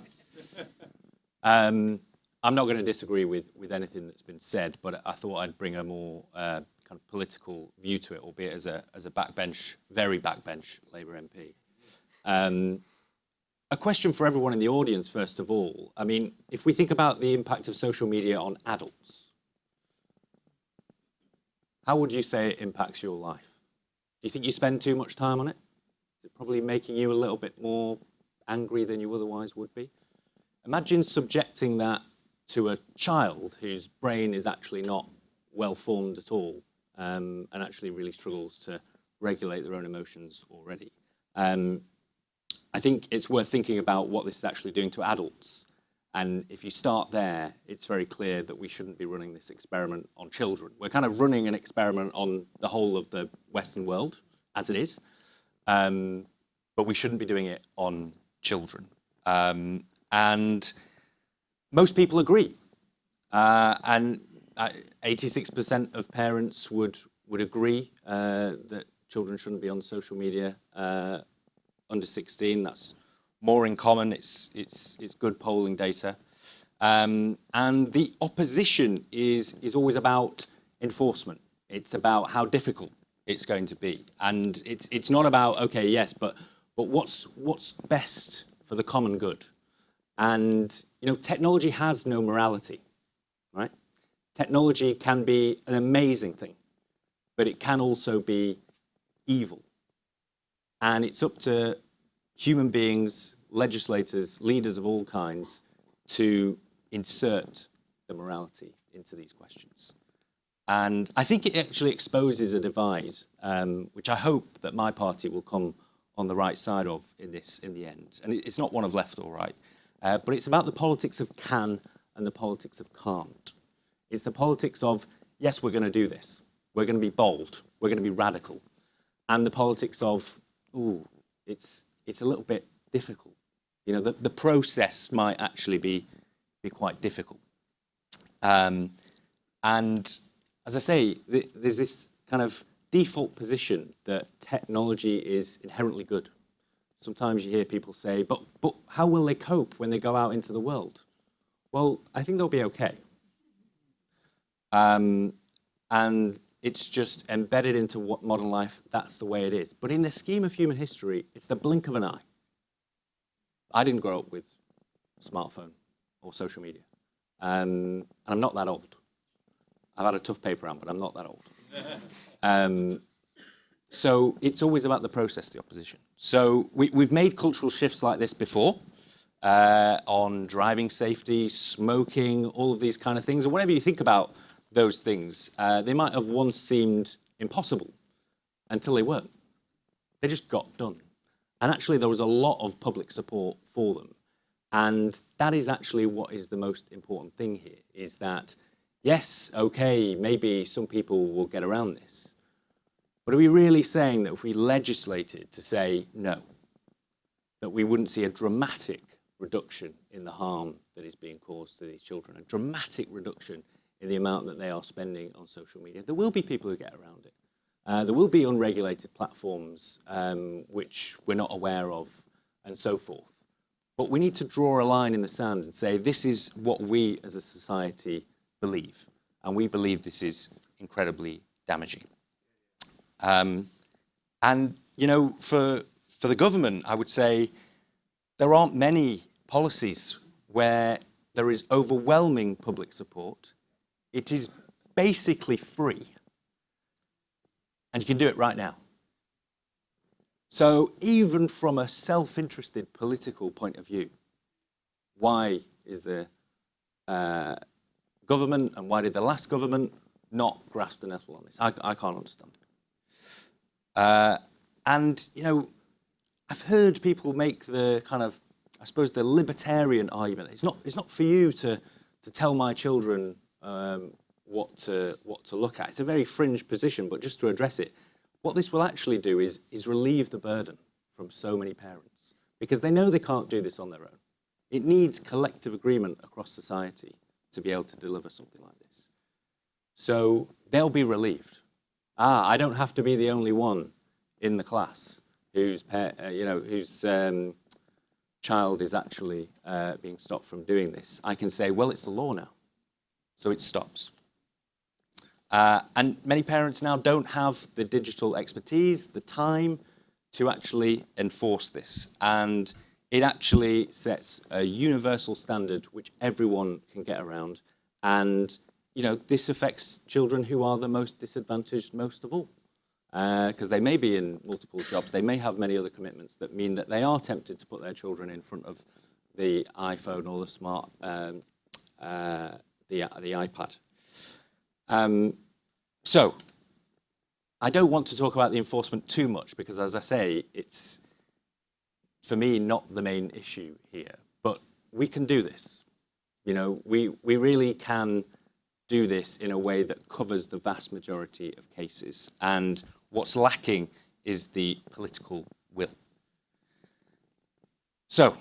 S7: I'm not going to disagree with anything that's been said, but I thought I'd bring a more kind of political view to it, albeit as a backbench, very backbench Labour MP. A question for everyone in the audience, first of all. I mean, if we think about the impact of social media on adults, how would you say it impacts your life? Do you think you spend too much time on it? Is it probably making you a little bit more angry than you otherwise would be? Imagine subjecting that to a child whose brain is actually not well formed at all, and actually really struggles to regulate their own emotions already. I think it's worth thinking about what this is actually doing to adults. And if you start there, it's very clear that we shouldn't be running this experiment on children. We're kind of running an experiment on the whole of the Western world, as it is, but we shouldn't be doing it on children. And most people agree. And 86% of parents would agree that children shouldn't be on social media under 16. That's more in common. It's good polling data. And the opposition is always about enforcement. It's about how difficult it's going to be. And it's not about, okay, yes, but what's best for the common good? And, you know, technology has no morality, right? Technology can be an amazing thing, but it can also be evil. And it's up to human beings, legislators, leaders of all kinds, to insert the morality into these questions. And I think it actually exposes a divide, which I hope that my party will come on the right side of in the end. And it's not one of left or right, but it's about the politics of can and the politics of can't. It's the politics of, yes, we're going to do this. We're going to be bold. We're going to be radical. And the politics of, ooh, it's a little bit difficult. You know, the process might actually be quite difficult. And as I say, there's this kind of default position that technology is inherently good. Sometimes you hear people say, but how will they cope when they go out into the world? Well, I think they'll be okay. And it's just embedded into what modern life, that's the way it is. But in the scheme of human history, it's the blink of an eye. I didn't grow up with a smartphone or social media. And I'm not that old. I've had a tough paper round, but I'm not that old. So it's always about the process, the opposition. So we've made cultural shifts like this before on driving safety, smoking, all of these kind of things. And whenever you think about those things, they might have once seemed impossible until they weren't. They just got done. And actually, there was a lot of public support for them. And that is actually what is the most important thing here, is that, yes, okay, maybe some people will get around this. But are we really saying that if we legislated to say no, that we wouldn't see a dramatic reduction in the harm that is being caused to these children, a dramatic reduction in the amount that they are spending on social media? There will be people who get around it. There will be unregulated platforms which we're not aware of, and so forth. But we need to draw a line in the sand and say, this is what we as a society believe. And we believe this is incredibly damaging. And, you know, for the government, I would say there aren't many policies where there is overwhelming public support. It is basically free. And you can do it right now. So even from a self-interested political point of view, why is the government and why did the last government not grasp the nettle on this? I can't understand. And, you know, I've heard people make the kind of, I suppose, the libertarian argument. It's not for you to tell my children what to look at. It's a very fringe position, but just to address it, what this will actually do is relieve the burden from so many parents, because they know they can't do this on their own. It needs collective agreement across society to be able to deliver something like this. So they'll be relieved. I don't have to be the only one in the class whose child is actually being stopped from doing this. I can say, well, it's the law now, so it stops. And many parents now don't have the digital expertise, the time to actually enforce this. And it actually sets a universal standard which everyone can get around. And, this affects children who are the most disadvantaged most of all. Because they may be in multiple jobs, they may have many other commitments that mean that they are tempted to put their children in front of the iPhone or the iPad. So, I don't want to talk about the enforcement too much because, as I say, it's, for me, not the main issue here. But we can do this. We really can do this in a way that covers the vast majority of cases. And what's lacking is the political will. So,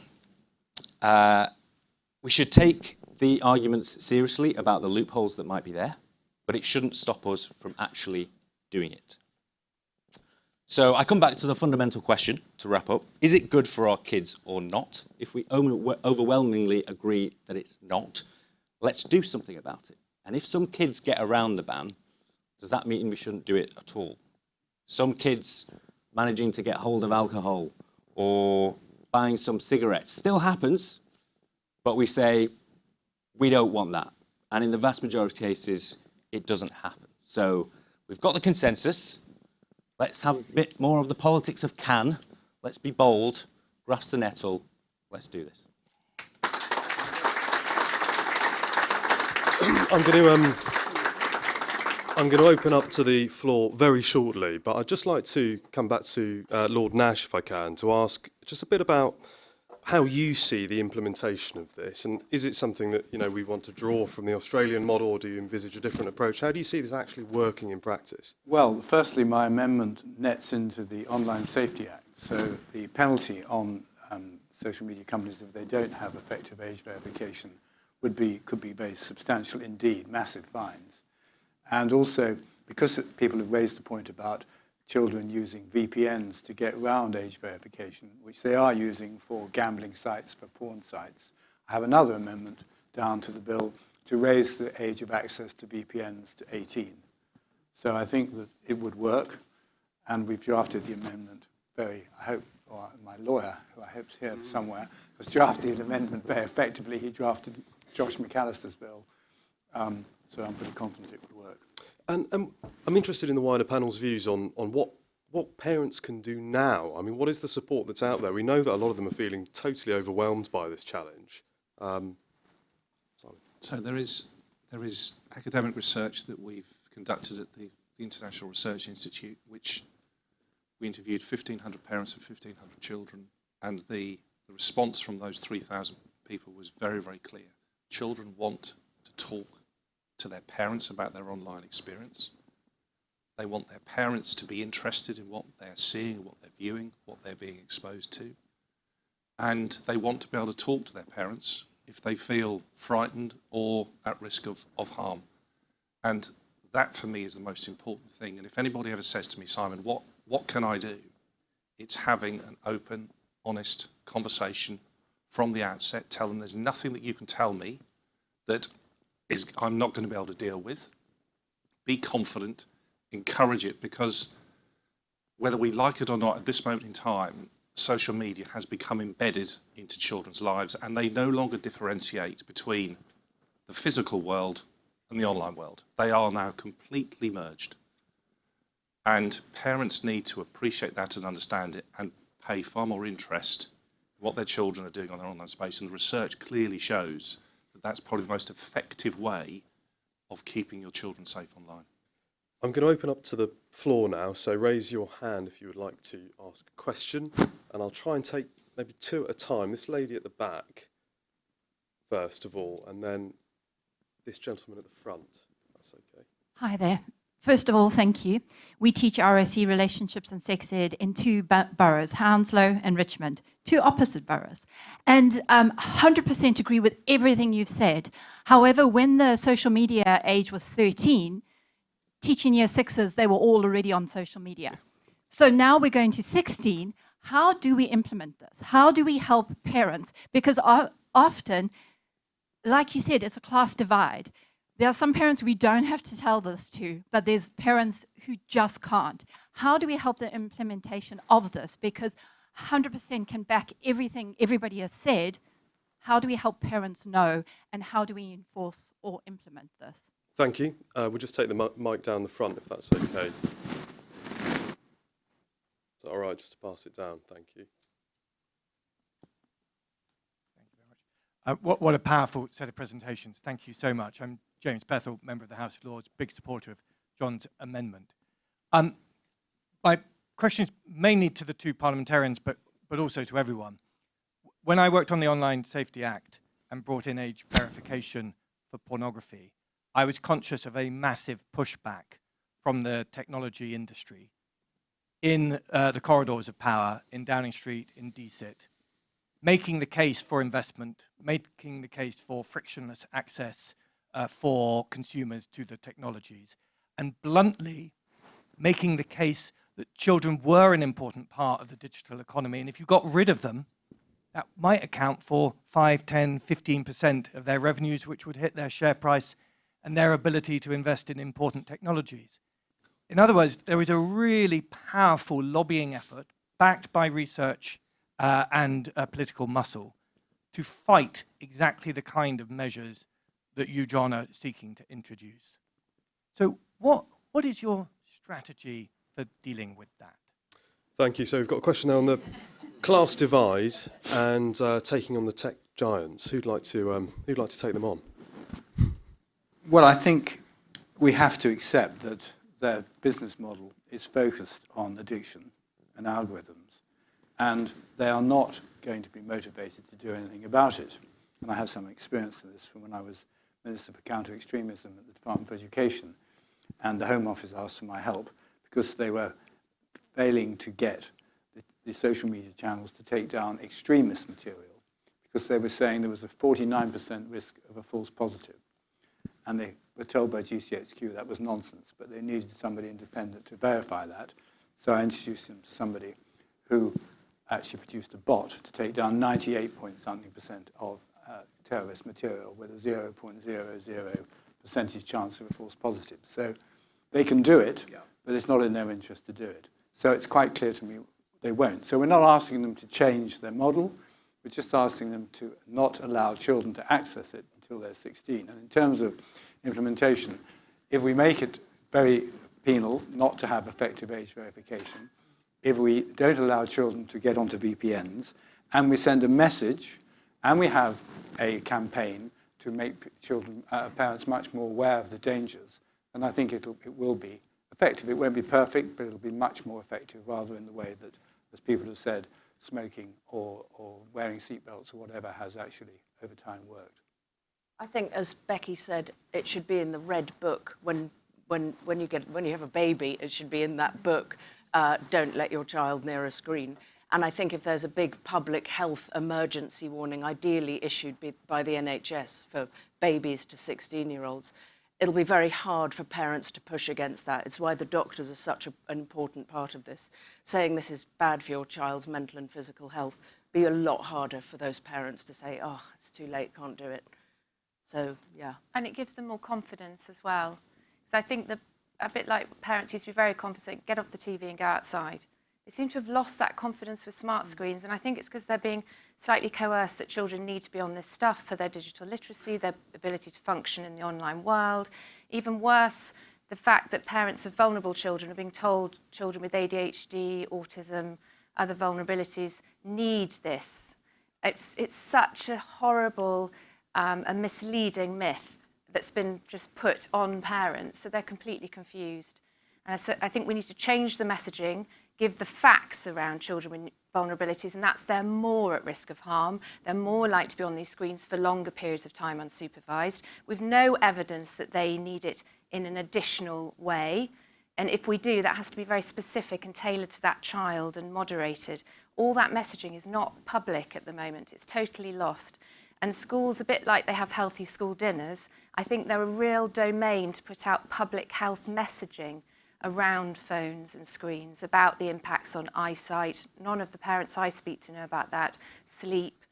S7: we should take the arguments seriously about the loopholes that might be there, but it shouldn't stop us from actually doing it. So I come back to the fundamental question to wrap up. Is it good for our kids or not? If we overwhelmingly agree that it's not, let's do something about it. And if some kids get around the ban, does that mean we shouldn't do it at all? Some kids managing to get hold of alcohol or buying some cigarettes still happens, but we say, we don't want that. And in the vast majority of cases, it doesn't happen. So we've got the consensus. Let's have a bit more of the politics of can. Let's be bold, grasp the nettle. Let's do this.
S1: I'm going to open up to the floor very shortly, but I'd just like to come back to Lord Nash, if I can, to ask just a bit about how you see the implementation of this, and is it something that we want to draw from the Australian model, or do you envisage a different approach? How do you see this actually working in practice?
S3: Well, firstly, my amendment nets into the Online Safety Act, so the penalty on social media companies if they don't have effective age verification could be very substantial indeed, massive fines. And also, because people have raised the point about children using VPNs to get around age verification, which they are using for gambling sites, for porn sites, I have another amendment down to the bill to raise the age of access to VPNs to 18. So I think that it would work, and we've drafted the amendment I hope, or my lawyer, who I hope is here somewhere, has drafted the amendment very effectively. He drafted Josh McAllister's bill, so I'm pretty confident it would work.
S1: And I'm interested in the wider panel's views on what parents can do now. I mean, what is the support that's out there? We know that a lot of them are feeling totally overwhelmed by this challenge.
S5: So there is academic research that we've conducted at the International Research Institute, which we interviewed 1,500 parents and 1,500 children, and the response from those 3,000 people was very, very clear. Children want to talk to their parents about their online experience. They want their parents to be interested in what they're seeing, what they're viewing, what they're being exposed to. And they want to be able to talk to their parents if they feel frightened or at risk of harm. And that, for me, is the most important thing. And if anybody ever says to me, Simon, what can I do? It's having an open, honest conversation from the outset. Tell them there's nothing that you can tell me that I'm not going to be able to deal with. Be confident, encourage it, because whether we like it or not at this moment in time, social media has become embedded into children's lives, and they no longer differentiate between the physical world and the online world. They are now completely merged. And parents need to appreciate that and understand it and pay far more interest in what their children are doing on their online space. And the research clearly shows that that's probably the most effective way of keeping your children safe online.
S1: I'm going to open up to the floor now, so raise your hand if you would like to ask a question, and I'll try and take maybe two at a time. This lady at the back, first of all, and then this gentleman at the front. that's okay.
S8: Hi there. First of all, thank you. We teach RSE relationships and sex ed in two boroughs, Hounslow and Richmond, two opposite boroughs. And 100% agree with everything you've said. However, when the social media age was 13, teaching year sixes, they were all already on social media. So now we're going to 16. How do we implement this? How do we help parents? Because often, like you said, it's a class divide. There are some parents we don't have to tell this to, but there's parents who just can't. How do we help the implementation of this? Because 100% can back everything everybody has said. How do we help parents know, and how do we enforce or implement this?
S1: Thank you. We'll just take the mic down the front, if that's okay. Is that all right, just to pass it down? Thank you.
S9: Thank you very much. What a powerful set of presentations. Thank you so much. I'm James Bethell, member of the House of Lords, big supporter of John's amendment. My question is mainly to the two parliamentarians, but also to everyone. When I worked on the Online Safety Act and brought in age verification for pornography, I was conscious of a massive pushback from the technology industry in the corridors of power, in Downing Street, in DCIT, making the case for investment, making the case for frictionless access for consumers to the technologies, and bluntly making the case that children were an important part of the digital economy, and if you got rid of them, that might account for 5, 10, 15% of their revenues, which would hit their share price and their ability to invest in important technologies. In other words, there is a really powerful lobbying effort backed by research and political muscle to fight exactly the kind of measures that you, John, are seeking to introduce. So what is your strategy for dealing with that?
S1: Thank you. So we've got a question now on the class divide and taking on the tech giants. Who'd like to take them on?
S3: Well, I think we have to accept that their business model is focused on addiction and algorithms, and they are not going to be motivated to do anything about it. And I have some experience of this from when I was Minister for Counter-Extremism at the Department of Education, and the Home Office asked for my help because they were failing to get the social media channels to take down extremist material, because they were saying there was a 49% risk of a false positive. And they were told by GCHQ that was nonsense, but they needed somebody independent to verify that. So I introduced them to somebody who actually produced a bot to take down 98-point-something% of terrorist material with a 0.00% chance of a false positive. So they can do it, but it's not in their interest to do it. So it's quite clear to me they won't. So we're not asking them to change their model. We're just asking them to not allow children to access it until they're 16. And in terms of implementation, if we make it very penal not to have effective age verification, if we don't allow children to get onto VPNs, and we send a message, and we have a campaign to make children, parents much more aware of the dangers, then I think it will be effective. It won't be perfect, but it'll be much more effective, rather in the way that, as people have said, smoking or wearing seatbelts or whatever has actually, over time, worked.
S4: I think, as Becky said, it should be in the red book. When you have a baby, it should be in that book. Don't let your child near a screen. And I think if there's a big public health emergency warning, ideally issued by the NHS for babies to 16-year-olds, it'll be very hard for parents to push against that. It's why the doctors are such an important part of this. Saying this is bad for your child's mental and physical health be a lot harder for those parents to say, oh, it's too late, can't do it. So, yeah.
S6: And it gives them more confidence as well. So I think a bit like parents used to be very confident, get off the TV and go outside. They seem to have lost that confidence with smart screens, and I think it's because they're being slightly coerced that children need to be on this stuff for their digital literacy, their ability to function in the online world. Even worse, the fact that parents of vulnerable children are being told children with ADHD, autism, other vulnerabilities need this. It's such a horrible and misleading myth that's been just put on parents, so they're completely confused. And so I think we need to change the messaging, give the facts around children with vulnerabilities, and that's they're more at risk of harm. They're more likely to be on these screens for longer periods of time unsupervised, with no evidence that they need it in an additional way. And if we do, that has to be very specific and tailored to that child and moderated. All that messaging is not public at the moment. It's totally lost. And schools, a bit like they have healthy school dinners, I think they're a real domain to put out public health messaging around phones and screens, about the impacts on eyesight. None of the parents I speak to know about that. Sleep,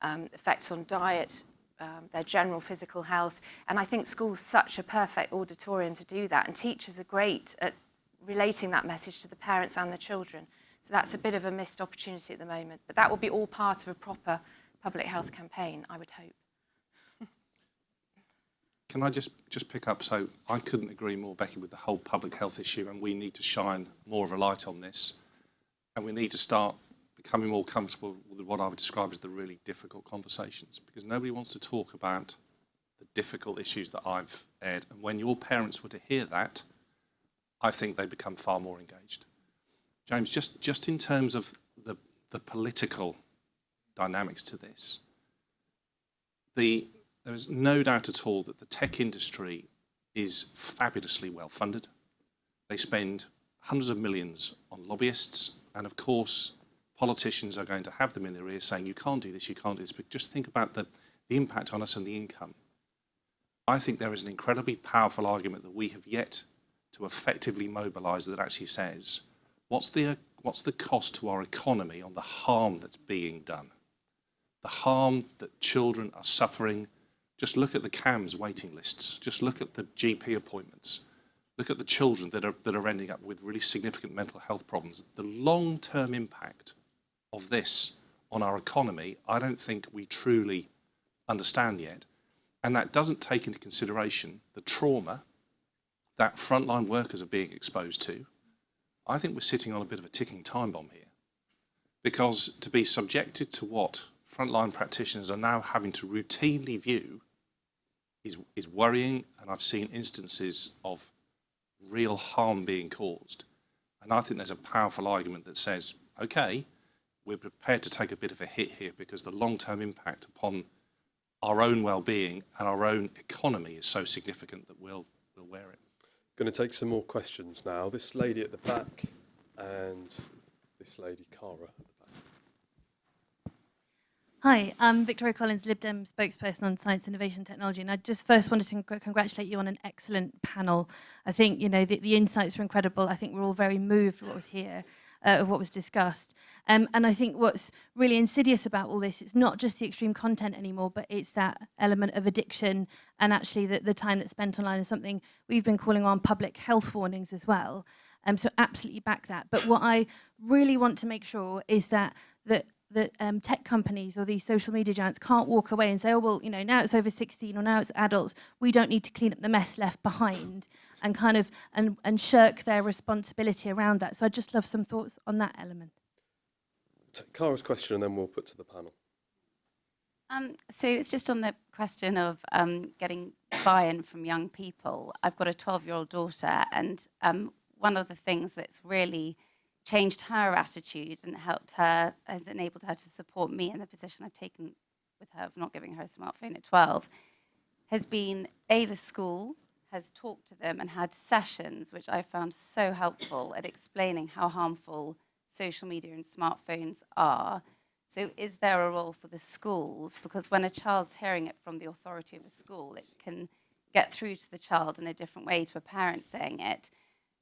S6: effects on diet, their general physical health. And I think school's such a perfect auditorium to do that. And teachers are great at relating that message to the parents and the children. So that's a bit of a missed opportunity at the moment. But that will be all part of a proper public health campaign, I would hope.
S5: Can I just pick up? So I couldn't agree more, Becky, with the whole public health issue, and we need to shine more of a light on this. And we need to start becoming more comfortable with what I would describe as the really difficult conversations, because nobody wants to talk about the difficult issues that I've aired. And when your parents were to hear that, I think they become far more engaged. James, just in terms of the political dynamics to this, there is no doubt at all that the tech industry is fabulously well funded. They spend hundreds of millions on lobbyists, and of course politicians are going to have them in their ears saying, you can't do this, you can't do this. But just think about the impact on us and the income. I think there is an incredibly powerful argument that we have yet to effectively mobilise that actually says, what's the cost to our economy on the harm that's being done? The harm that children are suffering. Just look at the CAMHS waiting lists. Just look at the GP appointments. Look at the children that are ending up with really significant mental health problems. The long-term impact of this on our economy, I don't think we truly understand yet. And that doesn't take into consideration the trauma that frontline workers are being exposed to. I think we're sitting on a bit of a ticking time bomb here, because to be subjected to what frontline practitioners are now having to routinely view is worrying, and I've seen instances of real harm being caused. And I think there's a powerful argument that says, okay, we're prepared to take a bit of a hit here because the long-term impact upon our own well-being and our own economy is so significant that we'll wear it.
S1: Going to take some more questions now. This lady at the back and this lady, Cara, at the back.
S10: Hi, I'm Victoria Collins, Lib Dem spokesperson on Science, Innovation, Technology, and I just first wanted to congratulate you on an excellent panel. I think, you know, the insights were incredible. I think we're all very moved with what was here, of what was discussed. And I think what's really insidious about all this, it's not just the extreme content anymore, but it's that element of addiction, and actually the time that's spent online is something we've been calling on public health warnings as well. So absolutely back that. But what I really want to make sure is that tech companies or these social media giants can't walk away and say, oh, well, you know, now it's over 16 or now it's adults, we don't need to clean up the mess left behind, and kind of and shirk their responsibility around that. So I'd just love some thoughts on that element.
S1: Take Cara's question and then we'll put to the panel.
S11: So it's just on the question of getting buy-in from young people. I've got a 12-year-old daughter, and one of the things that's really changed her attitude and has enabled her to support me in the position I've taken with her of not giving her a smartphone at 12, has been, the school has talked to them and had sessions, which I found so helpful at explaining how harmful social media and smartphones are. So is there a role for the schools? Because when a child's hearing it from the authority of a school, it can get through to the child in a different way to a parent saying it.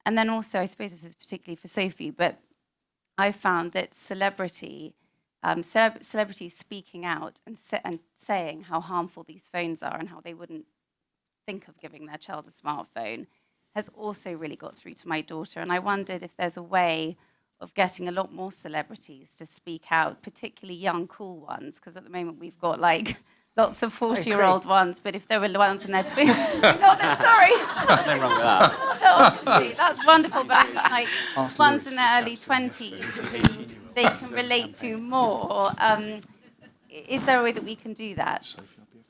S11: And then also, I suppose this is particularly for Sophie, but I found that celebrities speaking out and saying how harmful these phones are and how they wouldn't think of giving their child a smartphone has also really got through to my daughter. And I wondered if there's a way of getting a lot more celebrities to speak out, particularly young, cool ones, because at the moment we've got like lots of 40-year-old ones, but if there were ones in their 20s, sorry.
S7: Nothing wrong with that.
S11: Obviously, that's wonderful, but I mean, like ones in their early 20s who they can relate to more. Is there a way that we can do that?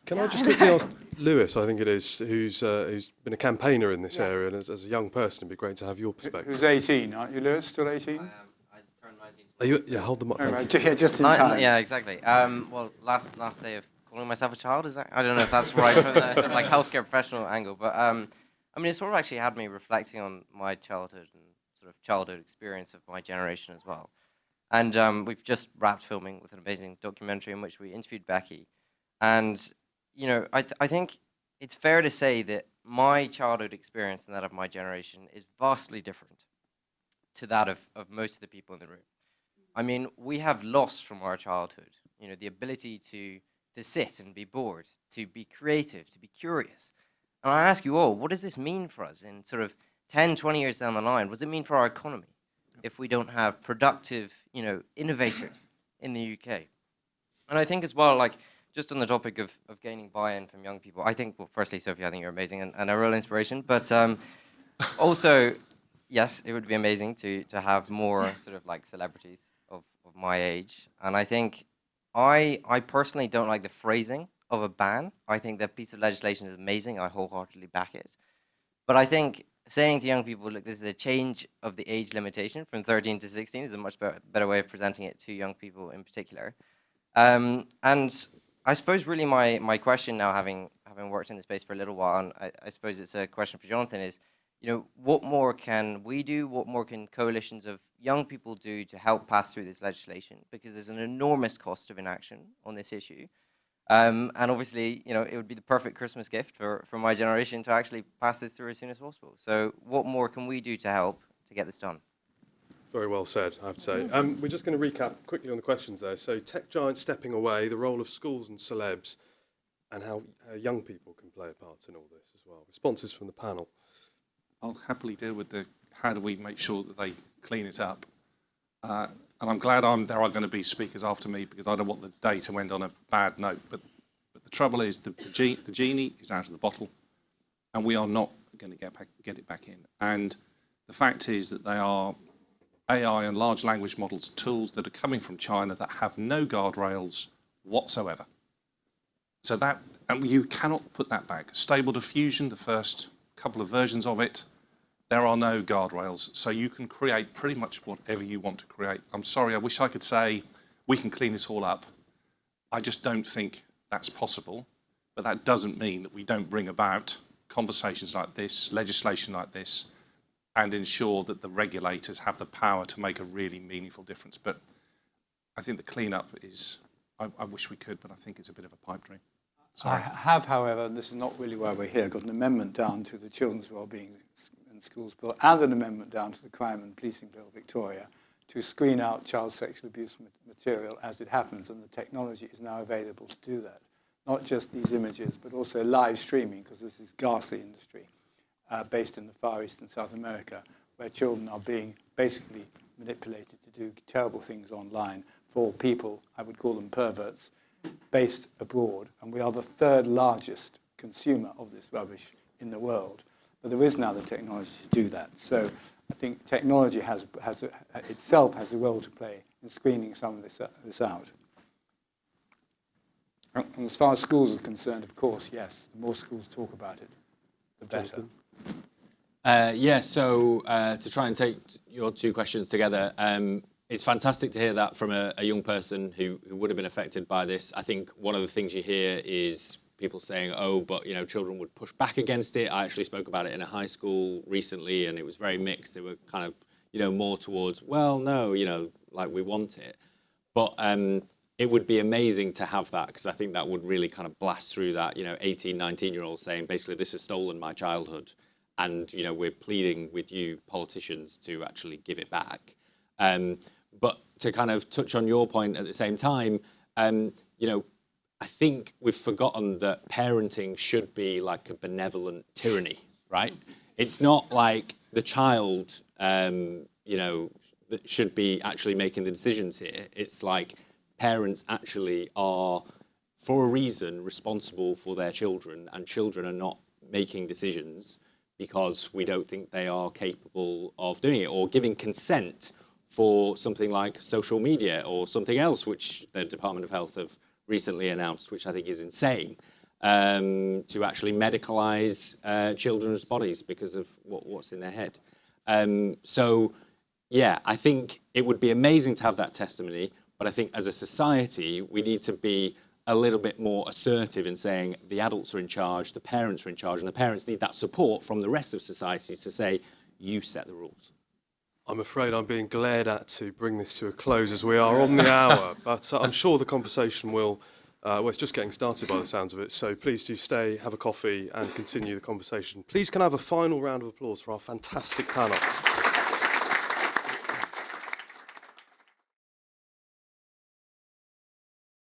S1: Can I just quickly ask Lewis, I think it is, who's been a campaigner in this area, and as a young person, it'd be great to have your perspective.
S3: Who's 18? Aren't you, Lewis? Still 18?
S1: Are you? Yeah, hold the mic.
S3: All
S1: Thank
S3: right,
S1: you.
S3: yeah, just in time.
S12: Yeah, exactly. Well, last day of calling myself a child, is that? I don't know if that's right from the sort of like healthcare professional angle, but I mean, it sort of actually had me reflecting on my childhood and sort of childhood experience of my generation as well. And we've just wrapped filming with an amazing documentary in which we interviewed Becky. And, you know, I think it's fair to say that my childhood experience and that of my generation is vastly different to that of most of the people in the room. I mean, we have lost from our childhood, you know, the ability to sit and be bored, to be creative, to be curious. And I ask you all, what does this mean for us in sort of 10, 20 years down the line? What does it mean for our economy if we don't have productive, you know, innovators in the UK? And I think as well, like, just on the topic of gaining buy-in from young people, I think, well, firstly, Sophie, I think you're amazing and a real inspiration. But also, yes, it would be amazing to have more sort of like celebrities of my age. And I think I personally don't like the phrasing of a ban. I think that piece of legislation is amazing. I wholeheartedly back it. But I think saying to young people, look, this is a change of the age limitation from 13 to 16 is a much better way of presenting it to young people in particular. And I suppose really my question now, having worked in the space for a little while, and I suppose it's a question for Jonathan, is, you know, what more can we do? What more can coalitions of young people do to help pass through this legislation? Because there's an enormous cost of inaction on this issue. And obviously, you know, it would be the perfect Christmas gift for my generation to actually pass this through as soon as possible. So what more can we do to help to get this done?
S1: Very well said, I have to say. We're just going to recap quickly on the questions there. So tech giants stepping away, the role of schools and celebs, and how young people can play a part in all this as well. Responses from the panel.
S5: I'll happily deal with the how do we make sure that they clean it up. And I'm glad there are going to be speakers after me, because I don't want the day to end on a bad note. But the trouble is the genie is out of the bottle, and we are not going to get it back in. And the fact is that they are AI and large language models tools that are coming from China that have no guardrails whatsoever. So and you cannot put that back. Stable Diffusion, the first couple of versions of it, there are no guardrails, so you can create pretty much whatever you want to create. I'm sorry, I wish I could say we can clean it all up. I just don't think that's possible, but that doesn't mean that we don't bring about conversations like this, legislation like this, and ensure that the regulators have the power to make a really meaningful difference. But I think the clean-up is, I wish we could, but I think it's a bit of a pipe dream. Sorry.
S3: I have, however, and this is not really why we're here, got an amendment down to the Children's Wellbeing in Schools Bill and an amendment down to the Crime and Policing Bill, Victoria, to screen out child sexual abuse material as it happens, and the technology is now available to do that. Not just these images, but also live streaming, because this is ghastly industry based in the Far East and South America, where children are being basically manipulated to do terrible things online for people, I would call them perverts, based abroad. And we are the third largest consumer of this rubbish in the world. But there is now the technology to do that. So I think technology itself has a role to play in screening some of this out. And as far as schools are concerned, of course, yes, the more schools talk about it, the better.
S7: So to try and take your two questions together, it's fantastic to hear that from a young person who would have been affected by this. I think one of the things you hear is people saying, oh, but, you know, children would push back against it. I actually spoke about it in a high school recently, and it was very mixed. They were kind of, you know, more towards, well, no, you know, like, we want it. But it would be amazing to have that, because I think that would really kind of blast through that, you know, 18, 19-year-olds saying, basically, this has stolen my childhood. And, you know, we're pleading with you politicians to actually give it back. But to kind of touch on your point at the same time, you know, I think we've forgotten that parenting should be like a benevolent tyranny, right? It's not like the child, you know, that should be actually making the decisions here. It's like parents actually are, for a reason, responsible for their children, and children are not making decisions because we don't think they are capable of doing it, or giving consent for something like social media or something else, which the Department of Health have recently announced, which I think is insane, to actually medicalise children's bodies because of what's in their head. So Yeah, I think it would be amazing to have that testimony, but I think as a society, we need to be a little bit more assertive in saying the adults are in charge, the parents are in charge, and the parents need that support from the rest of society to say, you set the rules.
S1: I'm afraid I'm being glared at to bring this to a close as we are on the hour, but I'm sure the conversation will, well, it's just getting started by the sounds of it, so please do stay, have a coffee and continue the conversation. Please can I have a final round of applause for our fantastic panel.